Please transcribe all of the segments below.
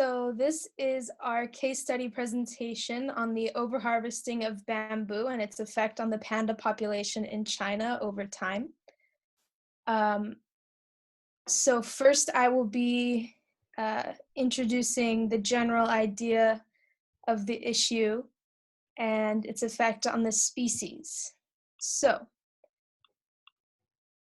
So this is our case study presentation on the overharvesting of bamboo and its effect on the panda population in China over time. Um, so first I will be introducing the general idea of the issue and its effect on the species. So,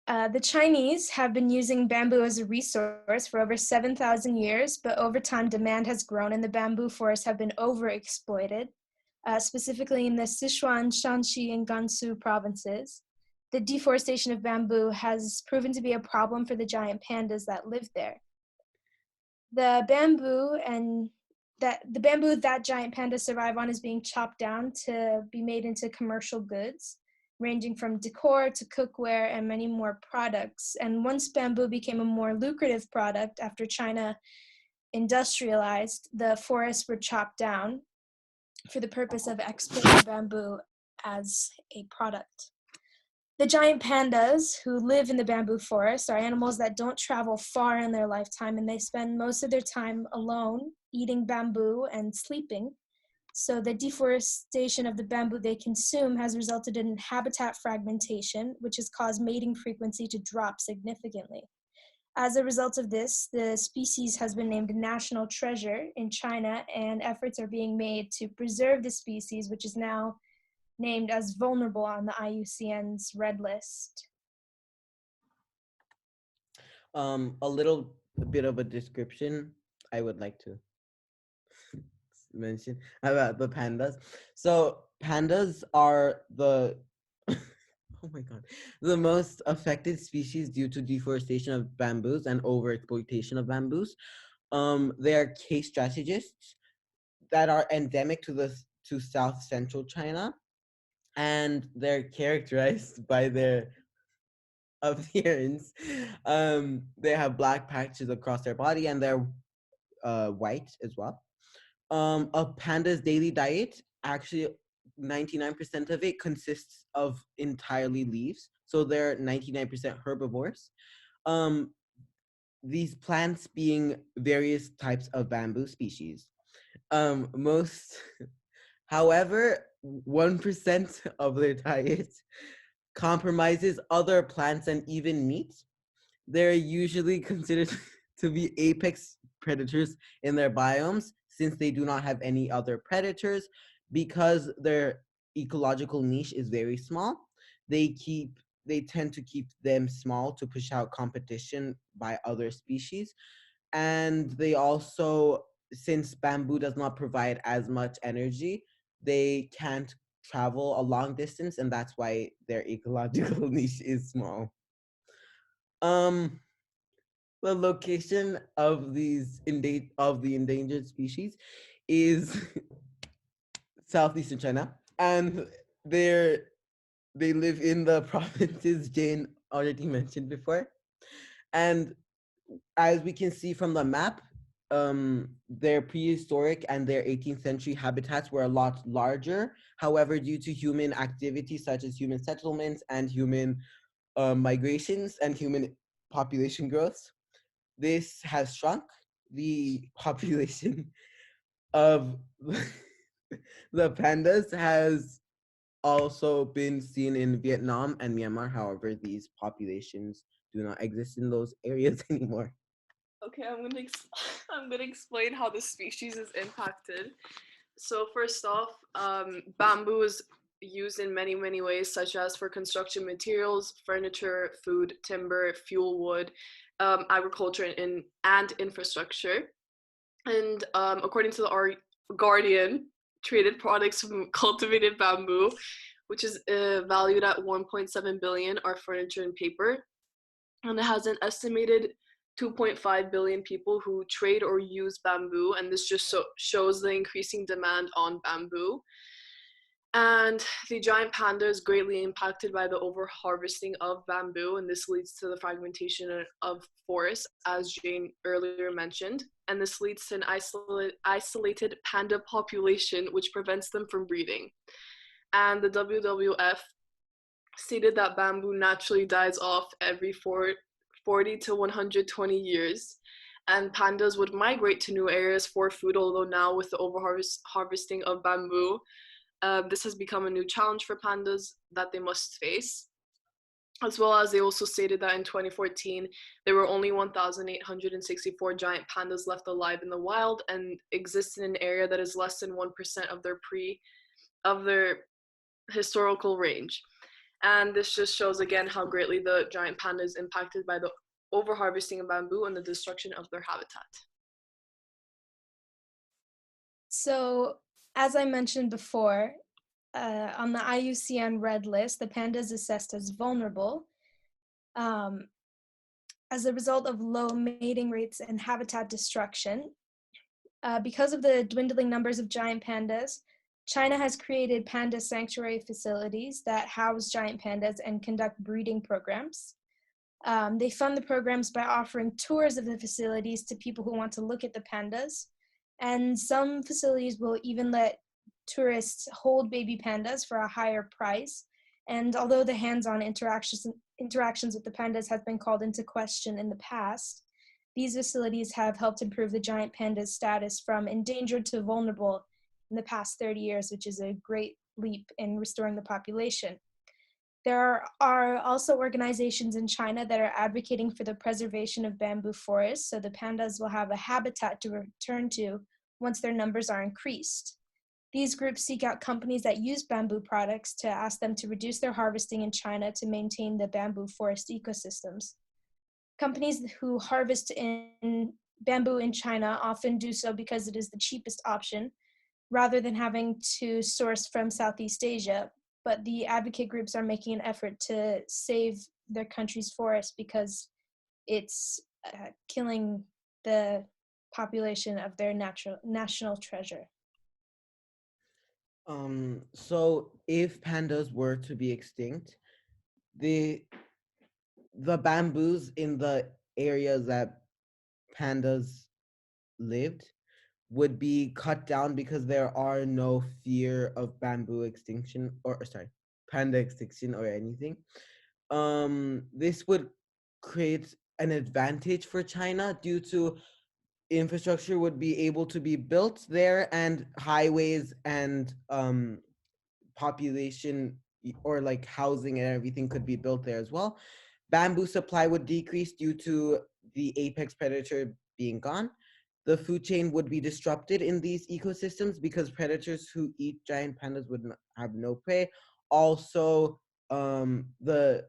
the Chinese have been using bamboo as a resource for over 7,000 years, but over time demand has grown and the bamboo forests have been overexploited, specifically in the Sichuan, Shanxi, and Gansu provinces. The deforestation of bamboo has proven to be a problem for the giant pandas that live there. The bamboo that giant pandas survive on is being chopped down to be made into commercial goods, ranging from decor to cookware and many more products. And once bamboo became a more lucrative product after China industrialized, the forests were chopped down for the purpose of exporting bamboo as a product. The giant pandas who live in the bamboo forest are animals that don't travel far in their lifetime, and they spend most of their time alone, eating bamboo and sleeping. So the deforestation of the bamboo they consume has resulted in habitat fragmentation, which has caused mating frequency to drop significantly. As a result of this, the species has been named a national treasure in China, and efforts are being made to preserve the species, which is now named as vulnerable on the IUCN's red list. A little bit of a description I would like to mention about the pandas. So pandas are the oh my god, the most affected species due to deforestation of bamboos and overexploitation of bamboos. They are case strategists that are endemic to South Central China, and they're characterized by their appearance. They have black patches across their body, and they're white as well. A panda's daily diet, actually 99% of it consists of entirely leaves, so they're 99% herbivores. Um, these plants being various types of bamboo species. Most, however, 1% of their diet compromises other plants and even meat. They're usually considered to be apex predators in their biomes since they do not have any other predators. Because their ecological niche is very small, they tend to keep them small to push out competition by other species. And they also, since bamboo does not provide as much energy, they can't travel a long distance, and that's why their ecological niche is small. um the location of the endangered species is southeastern China, and they're they live in the provinces Jane already mentioned before. And as we can see from the map, their prehistoric and their 18th century habitats were a lot larger. However, due to human activities such as human settlements and human migrations and human population growth, this has shrunk. The population of the pandas has also been seen in Vietnam and Myanmar. However, these populations do not exist in those areas anymore. Okay, I'm gonna explain how the species is impacted. So first off, bamboo is used in many ways, such as for construction materials, furniture, food, timber, fuel wood, agriculture, and infrastructure. And according to the Guardian, traded products from cultivated bamboo, which is valued at 1.7 billion, are furniture and paper, and it has an estimated 2.5 billion people who trade or use bamboo, and this just shows the increasing demand on bamboo. And the giant panda is greatly impacted by the overharvesting of bamboo, and this leads to the fragmentation of forests, as Jane earlier mentioned. And this leads to an isolated panda population, which prevents them from breeding. And the WWF stated that bamboo naturally dies off every 40 to 120 years. and pandas would migrate to new areas for food, although now with the harvesting of bamboo, this has become a new challenge for pandas that they must face. As well as they also stated that in 2014, there were only 1,864 giant pandas left alive in the wild and exist in an area that is less than 1% of their historical range. And this just shows again how greatly the giant panda is impacted by the overharvesting of bamboo and the destruction of their habitat. So, as I mentioned before, on the IUCN Red List, the panda is assessed as vulnerable as a result of low mating rates and habitat destruction. Because of the dwindling numbers of giant pandas, China has created panda sanctuary facilities that house giant pandas and conduct breeding programs. They fund the programs by offering tours of the facilities to people who want to look at the pandas. And some facilities will even let tourists hold baby pandas for a higher price. And although the hands-on interactions with the pandas have been called into question in the past, these facilities have helped improve the giant panda's status from endangered to vulnerable in the past 30 years, which is a great leap in restoring the population. There are also organizations in China that are advocating for the preservation of bamboo forests, so the pandas will have a habitat to return to once their numbers are increased. These groups seek out companies that use bamboo products to ask them to reduce their harvesting in China to maintain the bamboo forest ecosystems. Companies who harvest in bamboo in China often do so because it is the cheapest option, rather than having to source from Southeast Asia. But the advocate groups are making an effort to save their country's forests because it's killing the population of their national treasure. So if pandas were to be extinct, the bamboos in the areas that pandas lived would be cut down because there are no fear of bamboo extinction or sorry, panda extinction or anything. This would create an advantage for China due to infrastructure would be able to be built there and highways and population or like housing and everything could be built there as well. Bamboo supply would decrease due to the apex predator being gone. The food chain would be disrupted in these ecosystems because predators who eat giant pandas would have no prey. Also, the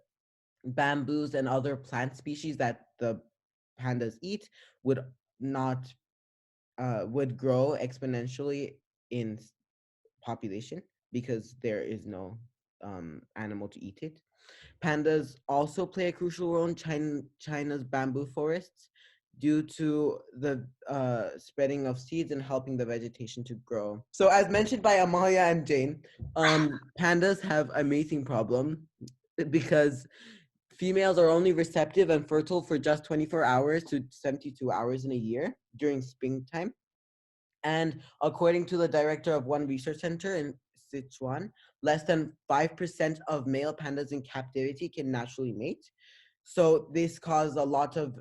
bamboos and other plant species that the pandas eat would not would grow exponentially in population because there is no animal to eat it. Pandas also play a crucial role in China's bamboo forests due to the spreading of seeds and helping the vegetation to grow. So as mentioned by Amalia and Jane, pandas have a mating problem because females are only receptive and fertile for just 24 hours to 72 hours in a year during springtime. And according to the director of one research center in Sichuan, less than 5% of male pandas in captivity can naturally mate. So this caused a lot of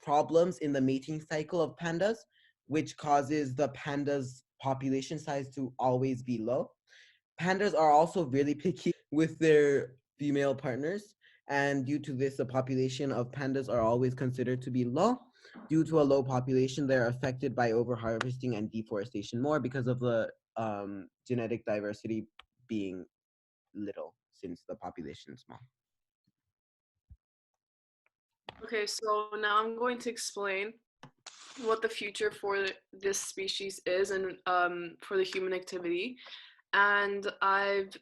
problems in the mating cycle of pandas, which causes the pandas' population size to always be low. Pandas are also really picky with their female partners, and due to this, the population of pandas are always considered to be low. Due to a low population, they're affected by overharvesting and deforestation more because of the genetic diversity being little since the population is small. Okay, so now I'm going to explain what the future for this species is and for the human activity. And I've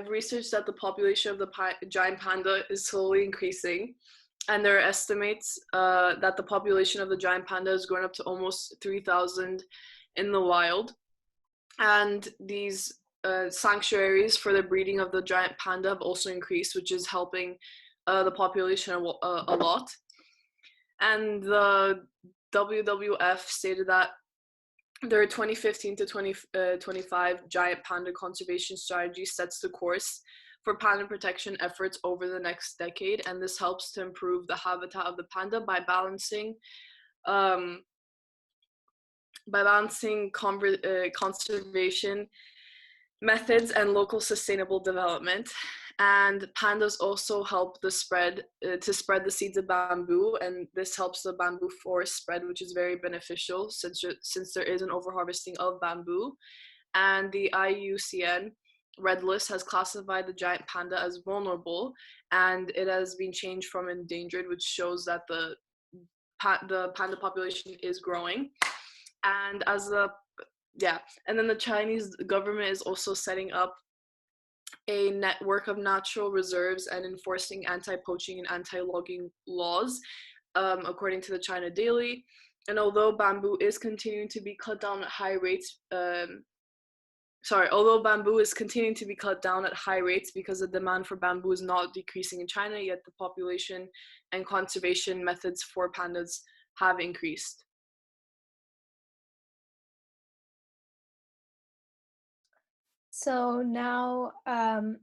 researched that the population of the giant panda is slowly increasing. And there are estimates that the population of the giant panda has grown up to almost 3,000 in the wild. And these sanctuaries for the breeding of the giant panda have also increased, which is helping the population a lot. And the WWF stated that their 2015 to 2025 giant panda conservation strategy sets the course for panda protection efforts over the next decade, and this helps to improve the habitat of the panda by balancing conservation methods and local sustainable development. And pandas also help to spread the seeds of bamboo, and this helps the bamboo forest spread, which is very beneficial since there is an overharvesting of bamboo. And the IUCN Red List has classified the giant panda as vulnerable, and it has been changed from endangered, which shows that the panda population is growing. And and then the Chinese government is also setting up a network of natural reserves and enforcing anti-poaching and anti-logging laws, according to the China Daily. And although bamboo is continuing to be cut down at high rates, although bamboo is continuing to be cut down at high rates because the demand for bamboo is not decreasing in China, yet the population and conservation methods for pandas have increased. So now I'm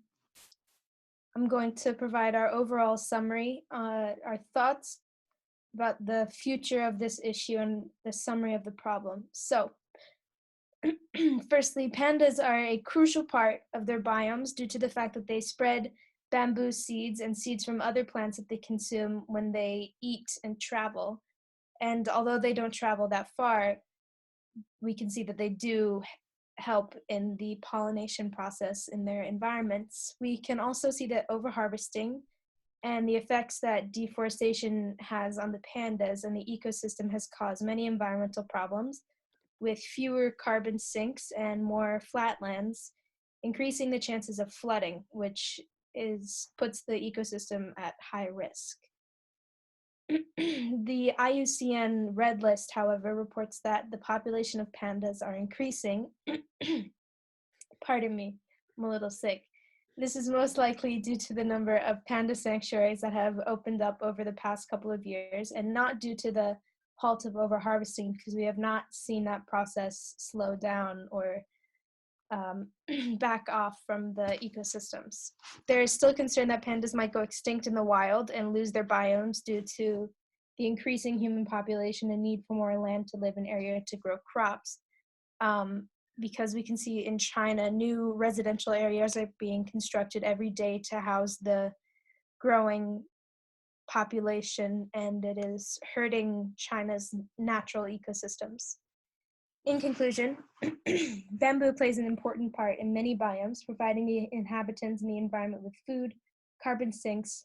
going to provide our overall summary, our thoughts about the future of this issue and the summary of the problem. So firstly, pandas are a crucial part of their biomes due to the fact that they spread bamboo seeds and seeds from other plants that they consume when they eat and travel. And although they don't travel that far, we can see that they do help in the pollination process in their environments. We can also see that overharvesting and the effects that deforestation has on the pandas and the ecosystem has caused many environmental problems, with fewer carbon sinks and more flatlands, increasing the chances of flooding, which puts the ecosystem at high risk. The IUCN Red List, however, reports that the population of pandas are increasing. Pardon me, I'm a little sick. This is most likely due to the number of panda sanctuaries that have opened up over the past couple of years, and not due to the halt of overharvesting, because we have not seen that process slow down or back off from the ecosystems. There is still concern that pandas might go extinct in the wild and lose their biomes due to the increasing human population and need for more land to live in area to grow crops. Because we can see in China, new residential areas are being constructed every day to house the growing population, and it is hurting China's natural ecosystems. In conclusion, bamboo plays an important part in many biomes, providing the inhabitants and the environment with food, carbon sinks,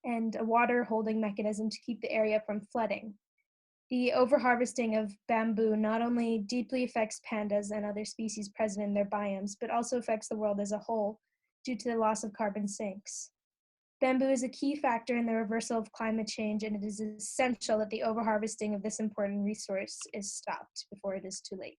and a water holding mechanism to keep the area from flooding. The overharvesting of bamboo not only deeply affects pandas and other species present in their biomes, but also affects the world as a whole due to the loss of carbon sinks. Bamboo is a key factor in the reversal of climate change, and it is essential that the overharvesting of this important resource is stopped before it is too late.